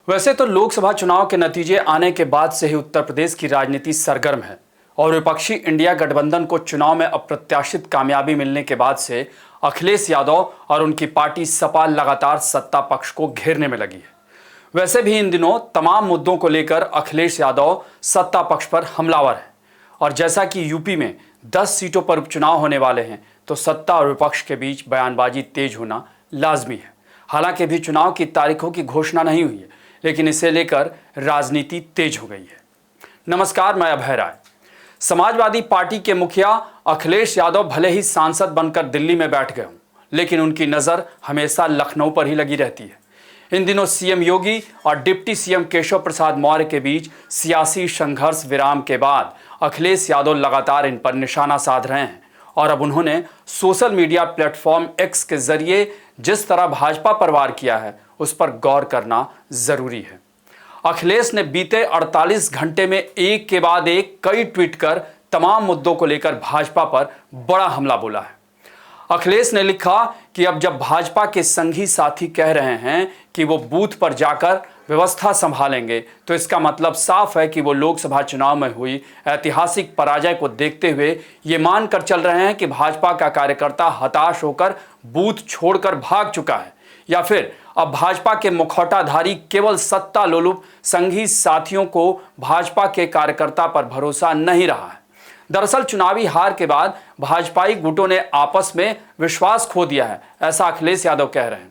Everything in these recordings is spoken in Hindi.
वैसे तो लोकसभा चुनाव के नतीजे आने के बाद से ही उत्तर प्रदेश की राजनीति सरगर्म है और विपक्षी इंडिया गठबंधन को चुनाव में अप्रत्याशित कामयाबी मिलने के बाद से अखिलेश यादव और उनकी पार्टी सपा लगातार सत्ता पक्ष को घेरने में लगी है। वैसे भी इन दिनों तमाम मुद्दों को लेकर अखिलेश यादव सत्ता पक्ष पर हमलावर है और जैसा कि यूपी में 10 सीटों पर उपचुनाव होने वाले हैं तो सत्ता और विपक्ष के बीच बयानबाजी तेज होना लाजमी है। हालांकि अभी चुनाव की तारीखों की घोषणा नहीं हुई है, लेकिन इसे लेकर राजनीति तेज हो गई है। नमस्कार, मैं अभय राय। समाजवादी पार्टी के मुखिया अखिलेश यादव भले ही सांसद बनकर दिल्ली में बैठ गए हों, लेकिन उनकी नजर हमेशा लखनऊ पर ही लगी रहती है। इन दिनों सीएम योगी और डिप्टी सीएम केशव प्रसाद मौर्य के बीच सियासी संघर्ष विराम के बाद अखिलेश यादव लगातार इन पर निशाना साध रहे हैं और अब उन्होंने सोशल मीडिया प्लेटफॉर्म एक्स के जरिए जिस तरह भाजपा पर वार किया है उस पर गौर करना जरूरी है। अखिलेश ने बीते 48 घंटे में एक के बाद एक कई ट्वीट कर तमाम मुद्दों को लेकर भाजपा पर बड़ा हमला बोला है। अखिलेश ने लिखा कि अब जब भाजपा के संगी साथी कह रहे हैं कि वो बूथ पर जाकर व्यवस्था संभालेंगे तो इसका मतलब साफ है कि वो लोकसभा चुनाव में हुई ऐतिहासिक पराजय को देखते हुए ये मानकर चल रहे हैं कि भाजपा का कार्यकर्ता हताश होकर बूथ छोड़कर भाग चुका है, या फिर अब भाजपा के मुखौटाधारी केवल सत्ता लोलुप संगी साथियों को भाजपा के कार्यकर्ता पर भरोसा नहीं रहा है। दरअसल चुनावी हार के बाद भाजपाई गुटों ने आपस में विश्वास खो दिया है, ऐसा अखिलेश यादव कह रहे हैं।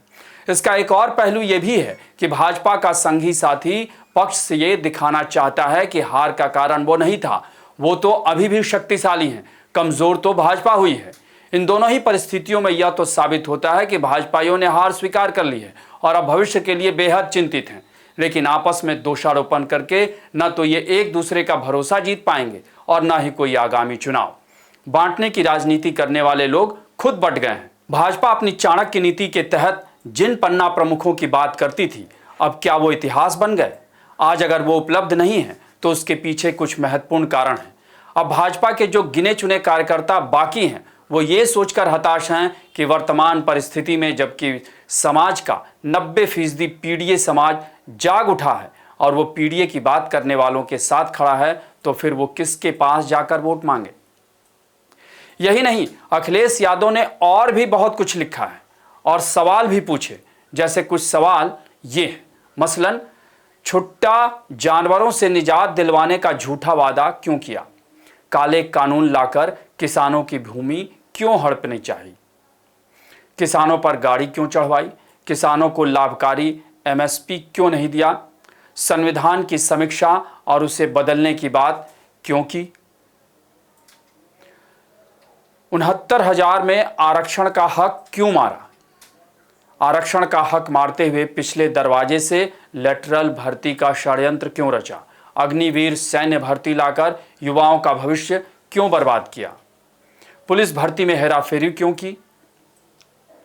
इसका एक और पहलू यह भी है कि भाजपा का संगी साथी पक्ष से ये दिखाना चाहता है कि हार का कारण वो नहीं था, वो तो अभी भी शक्तिशाली हैं, कमजोर तो भाजपा हुई है। इन दोनों ही परिस्थितियों में यह तो साबित होता है कि भाजपाइयों ने हार स्वीकार कर ली है और अब भविष्य के लिए बेहद चिंतित हैं, लेकिन आपस में दोषारोपण करके न तो ये एक दूसरे का भरोसा जीत पाएंगे और न ही कोई आगामी चुनाव। बांटने की राजनीति करने वाले लोग खुद बंट गए हैं। भाजपा अपनी चाणक्य नीति के तहत जिन पन्ना प्रमुखों की बात करती थी, अब क्या वो इतिहास बन गए? आज अगर वो उपलब्ध नहीं है तो उसके पीछे कुछ महत्वपूर्ण कारण हैं। अब भाजपा के जो गिने चुने कार्यकर्ता बाकी हैं वो ये सोचकर हताश हैं कि वर्तमान परिस्थिति में जबकि समाज का 90% पीडीए समाज जाग उठा है और वो पीडीए की बात करने वालों के साथ खड़ा है, तो फिर वो किसके पास जाकर वोट मांगे? यही नहीं, अखिलेश यादव ने और भी बहुत कुछ लिखा है और सवाल भी पूछे। जैसे कुछ सवाल ये हैं, मसलन छुट्टा जानवरों से निजात दिलवाने का झूठा वादा क्यों किया? काले कानून लाकर किसानों की भूमि क्यों हड़पनी चाहिए? किसानों पर गाड़ी क्यों चढ़वाई? किसानों को लाभकारी एमएसपी क्यों नहीं दिया? संविधान की समीक्षा और उसे बदलने की बात क्यों की? 69,000 में आरक्षण का हक क्यों मारा? आरक्षण का हक मारते हुए पिछले दरवाजे से लेटरल भर्ती का षड्यंत्र क्यों रचा? अग्निवीर सैन्य भर्ती लाकर युवाओं का भविष्य क्यों बर्बाद किया? पुलिस भर्ती में हेराफेरी क्यों की?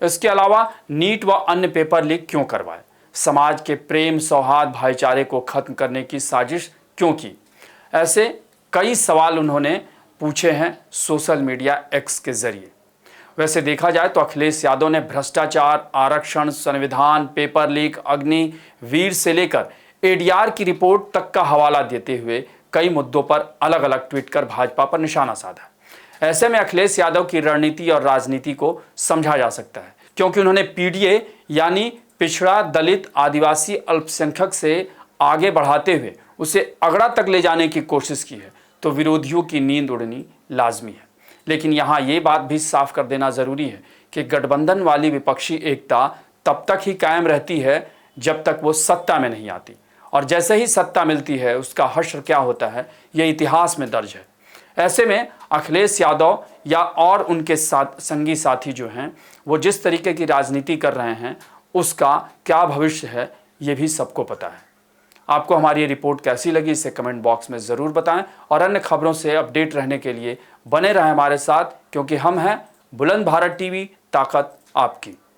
इसके अलावा नीट व अन्य पेपर लीक क्यों करवाए? समाज के प्रेम सौहार्द भाईचारे को खत्म करने की साजिश क्यों की? ऐसे कई सवाल उन्होंने पूछे हैं सोशल मीडिया एक्स के जरिए। वैसे देखा जाए तो अखिलेश यादव ने भ्रष्टाचार, आरक्षण, संविधान, पेपर लीक, अग्निवीर से लेकर एडीआर की रिपोर्ट तक का हवाला देते हुए कई मुद्दों पर अलग अलग ट्वीट कर भाजपा पर निशाना साधा। ऐसे में अखिलेश यादव की रणनीति और राजनीति को समझा जा सकता है, क्योंकि उन्होंने पीडीए यानी पिछड़ा, दलित, आदिवासी, अल्पसंख्यक से आगे बढ़ाते हुए उसे अगड़ा तक ले जाने की कोशिश की है, तो विरोधियों की नींद उड़नी लाजमी है। लेकिन यहाँ ये बात भी साफ कर देना जरूरी है कि गठबंधन वाली विपक्षी एकता तब तक ही कायम रहती है जब तक वो सत्ता में नहीं आती, और जैसे ही सत्ता मिलती है उसका हश्र क्या होता है ये इतिहास में दर्ज है। ऐसे में अखिलेश यादव या और उनके साथ संगी साथी जो हैं वो जिस तरीके की राजनीति कर रहे हैं उसका क्या भविष्य है ये भी सबको पता है। आपको हमारी ये रिपोर्ट कैसी लगी इसे कमेंट बॉक्स में ज़रूर बताएं और अन्य खबरों से अपडेट रहने के लिए बने रहें हमारे साथ, क्योंकि हम हैं बुलंद भारत टीवी, ताकत आपकी।